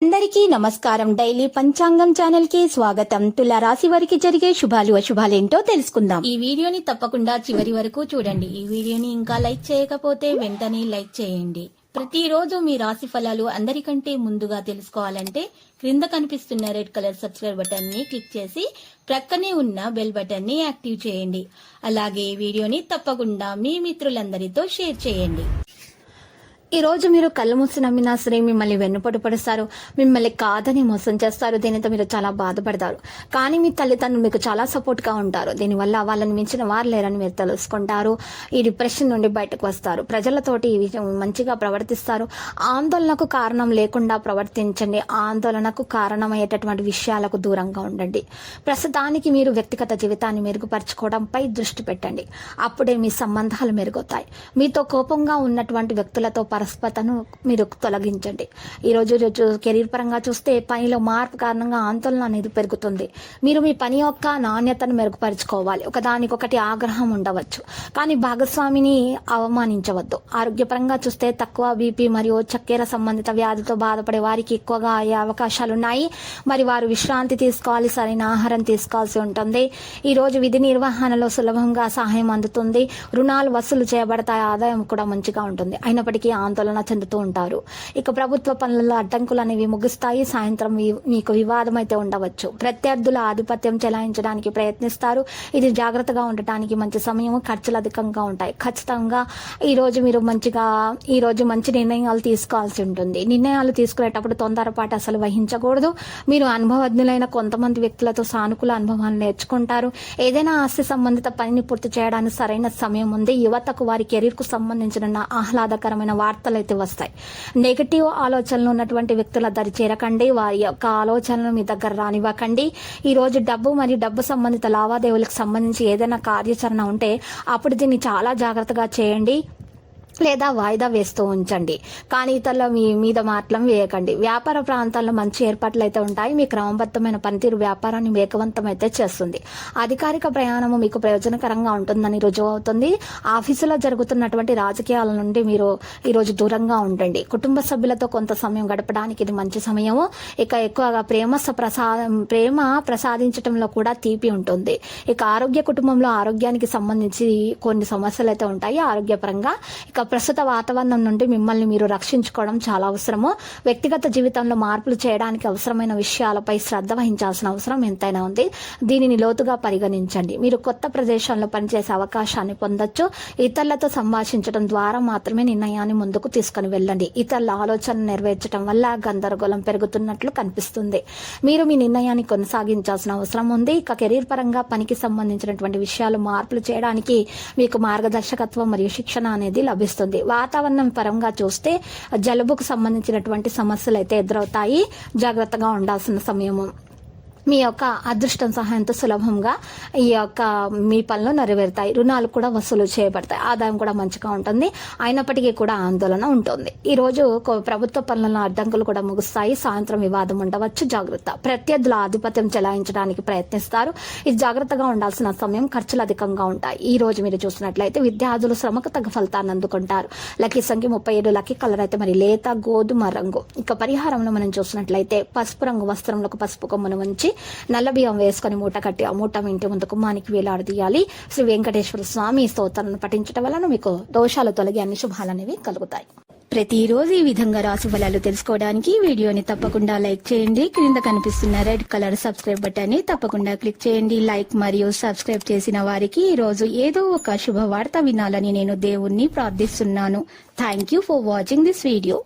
అందరికీ నమస్కారం. డైలీ పంచాంగం ఛానల్ కి స్వాగతం. తుల రాశి వారికి జరిగే శుభాలు అశుభాలేంటో తెలుసుకుందాం. ఈ వీడియోని తప్పకుండా చివరి వరకు చూడండి. ఈ వీడియోని ఇంకా లైక్ చేయకపోతే వెంటనే లైక్ చేయండి. ప్రతిరోజు మీ రాశి ఫలాలు అందరికంటే ముందుగా తెలుసుకోవాలంటే క్రింద కనిపిస్తున్న రెడ్ కలర్ సబ్స్క్రైబ్ బటన్ ని క్లిక్ చేసి ప్రక్కనే ఉన్న బెల్ బటన్ ని యాక్టివ్ చేయండి. అలాగే ఈ వీడియోని తప్పకుండా మీ మిత్రులందరితో షేర్ చేయండి. ఈ రోజు మీరు కళ్ళు మూసి నమ్మినా సరే మిమ్మల్ని వెన్నుపోటు పడుస్తారు, మిమ్మల్ని కాదని మోసం చేస్తారు. దీనితో మీరు చాలా బాధపడతారు. కానీ మీ తల్లిదండ్రులు మీకు చాలా సపోర్ట్ గా ఉంటారు. దీనివల్ల వాళ్ళని మించిన వారు లేరని మీరు తెలుసుకుంటారు. ఈ డిప్రెషన్ నుండి బయటకు వస్తారు. ప్రజలతోటి మంచిగా ప్రవర్తిస్తారు. ఆందోళనకు కారణం లేకుండా ప్రవర్తించండి. ఆందోళనకు కారణమయ్యేటటువంటి విషయాలకు దూరంగా ఉండండి. ప్రస్తుతానికి మీరు వ్యక్తిగత జీవితాన్ని మెరుగుపరచుకోవడంపై దృష్టి పెట్టండి. అప్పుడే మీ సంబంధాలు మెరుగవుతాయి. మీతో కోపంగా ఉన్నటువంటి వ్యక్తులతో పరస్పరతను మీరు తొలగించండి. ఈ రోజు కెరీర్ పరంగా చూస్తే పనిలో మార్పు కారణంగా ఆందోళన అనేది పెరుగుతుంది. మీరు మీ పని యొక్క నాణ్యతను మెరుగుపరుచుకోవాలి. ఒకదానికొకటి ఆగ్రహం ఉండవచ్చు, కానీ భాగస్వామిని అవమానించవద్దు. ఆరోగ్యపరంగా చూస్తే తక్కువ బీపీ మరియు చక్కెర సంబంధిత వ్యాధితో బాధపడే వారికి ఎక్కువగా అయ్యే అవకాశాలున్నాయి. మరి వారు విశ్రాంతి తీసుకోవాలి, సరైన ఆహారం తీసుకోవాల్సి ఉంటుంది. ఈ రోజు విధి నిర్వహణలో సులభంగా సహాయం అందుతుంది. రుణాలు వసూలు చేయబడతాయి. ఆదాయం కూడా మంచిగా ఉంటుంది. అయినప్పటికీ ఆందోళన చెందుతూ ఉంటారు. ఇక ప్రభుత్వ పనులలో అడ్డంకులు అనేవి ముగుస్తాయి. సాయంత్రం మీకు వివాదం అయితే ఉండవచ్చు. ప్రత్యర్థుల ఆధిపత్యం చెలాయించడానికి ప్రయత్నిస్తారు. ఇది జాగ్రత్తగా ఉండటానికి మంచి సమయం. ఖర్చులు అధికంగా ఉంటాయి. ఖచ్చితంగా ఈ రోజు మంచి నిర్ణయాలు తీసుకోవాల్సి ఉంటుంది. నిర్ణయాలు తీసుకునేటప్పుడు తొందరపాటు అసలు వహించకూడదు. మీరు అనుభవజ్ఞులైన కొంతమంది వ్యక్తులతో సానుకూల అనుభవాలు నేర్చుకుంటారు. ఏదైనా ఆస్తి సంబంధిత పనిని పూర్తి చేయడానికి సరైన సమయం ఉంది. యువతకు వారి కెరీర్ కు సంబంధించిన ఆహ్లాదకరమైన వార్తలు అయితే వస్తాయి. నెగటివ్ ఆలోచనలు ఉన్నటువంటి వ్యక్తుల దరి చేరకండి. వారి యొక్క ఆలోచనలు మీ దగ్గర రానివ్వకండి. ఈ రోజు డబ్బు మరియు డబ్బు సంబంధిత లావాదేవీలకు సంబంధించి ఏదైనా కార్యాచరణ ఉంటే అప్పుడు దీన్ని చాలా జాగ్రత్తగా చేయండి లేదా వాయిదా వేస్తూ ఉంచండి. కానీ ఇతరుల మీద మాటలం వేయకండి. వ్యాపార ప్రాంతాల్లో మంచి ఏర్పాట్లు అయితే ఉంటాయి. మీ క్రమబద్ధమైన పనితీరు వ్యాపారాన్ని వేగవంతం అయితే చేస్తుంది. అధికారిక ప్రయాణము మీకు ప్రయోజనకరంగా ఉంటుందని రుజువు అవుతుంది. ఆఫీసులో జరుగుతున్నటువంటి రాజకీయాల నుండి మీరు ఈరోజు దూరంగా ఉండండి. కుటుంబ సభ్యులతో కొంత సమయం గడపడానికి ఇది మంచి సమయము. ఇక ఎక్కువగా ప్రేమ ప్రసాదించడంలో కూడా తీపి ఉంటుంది. ఇక కుటుంబంలో ఆరోగ్యానికి సంబంధించి కొన్ని సమస్యలు అయితే ఉంటాయి. ఆరోగ్యపరంగా ఇక ప్రస్తుత వాతావరణం నుండి మిమ్మల్ని మీరు రక్షించుకోవడం చాలా అవసరము. వ్యక్తిగత జీవితంలో మార్పులు చేయడానికి అవసరమైన విషయాలపై శ్రద్ధ వహించాల్సిన అవసరం ఎంతైనా ఉంది. దీనిని లోతుగా పరిగణించండి. మీరు కొత్త ప్రదేశాల్లో పనిచేసే అవకాశాన్ని పొందొచ్చు. ఇతరులతో సంభాషించడం ద్వారా మాత్రమే నిర్ణయాన్ని ముందుకు తీసుకుని వెళ్ళండి. ఇతరుల ఆలోచన నెరవేర్చడం వల్ల గందరగోళం పెరుగుతున్నట్లు కనిపిస్తుంది. మీరు మీ నిర్ణయాన్ని కొనసాగించాల్సిన అవసరం ఉంది. ఇక కెరీర్ పరంగా పనికి సంబంధించినటువంటి విషయాలు మార్పులు చేయడానికి మీకు మార్గదర్శకత్వం మరియు శిక్షణ అనేది లభిస్తుంది. వాతావరణం పరంగా చూస్తే జలుబుకు సంబంధించినటువంటి సమస్యలు అయితే ఎదురవుతాయి. జాగ్రత్తగా ఉండాల్సిన సమయము. మీ యొక్క అదృష్టం సహాయంతో సులభంగా మీ పనులు నెరవేరుతాయి. రుణాలు కూడా వసూలు చేయబడతాయి. ఆదాయం కూడా మంచిగా ఉంటుంది. అయినప్పటికీ కూడా ఆందోళన ఉంటుంది. ఈ రోజు ప్రభుత్వ పనులను అడ్డంకులు కూడా ముగుస్తాయి. సాయంత్రం వివాదం ఉండవచ్చు. జాగ్రత్త. ప్రత్యర్థుల ఆధిపత్యం చెలాయించడానికి ప్రయత్నిస్తారు. ఇది జాగ్రత్తగా ఉండాల్సిన సమయం. ఖర్చులు అధికంగా ఉంటాయి. ఈ రోజు మీరు చూసినట్లయితే విద్యార్థులు శ్రమకు తగ్గ ఫలితాన్ని అందుకుంటారు. లక్కీ సంఖ్య 37. లక్కీ కలర్ అయితే మరి లేత గోధుమ రంగు. ఇక పరిహారంలో మనం చూసినట్లయితే పసుపు రంగు వస్త్రంలో పసుపు కొమ్మను ఉంచి నల్ల బియ్యం వేసుకుని మూట కట్టి ఆ మూట ఇంటి ముందు కుమ్మానికి వేలాడదీయాలి. శ్రీ వెంకటేశ్వర స్వామి స్తోత్రాలను పఠించడం వలన మీకు దోషాలు తొలగి అన్ని శుభాలనేవి కలుగుతాయి. ప్రతిరోజు ఈ విధంగా రాశి ఫలాలు తెలుసుకోవడానికి వీడియోని తప్పకుండా లైక్ చేయండి. క్రింద కనిపిస్తున్న రెడ్ కలర్ సబ్స్క్రైబ్ బటన్ ని తప్పకుండా క్లిక్ చేయండి. లైక్ మరియు సబ్స్క్రైబ్ చేసిన వారికి ఈ రోజు ఏదో ఒక శుభవార్త వినాలని నేను దేవుణ్ణి ప్రార్థిస్తున్నాను. Thank you for watching this video.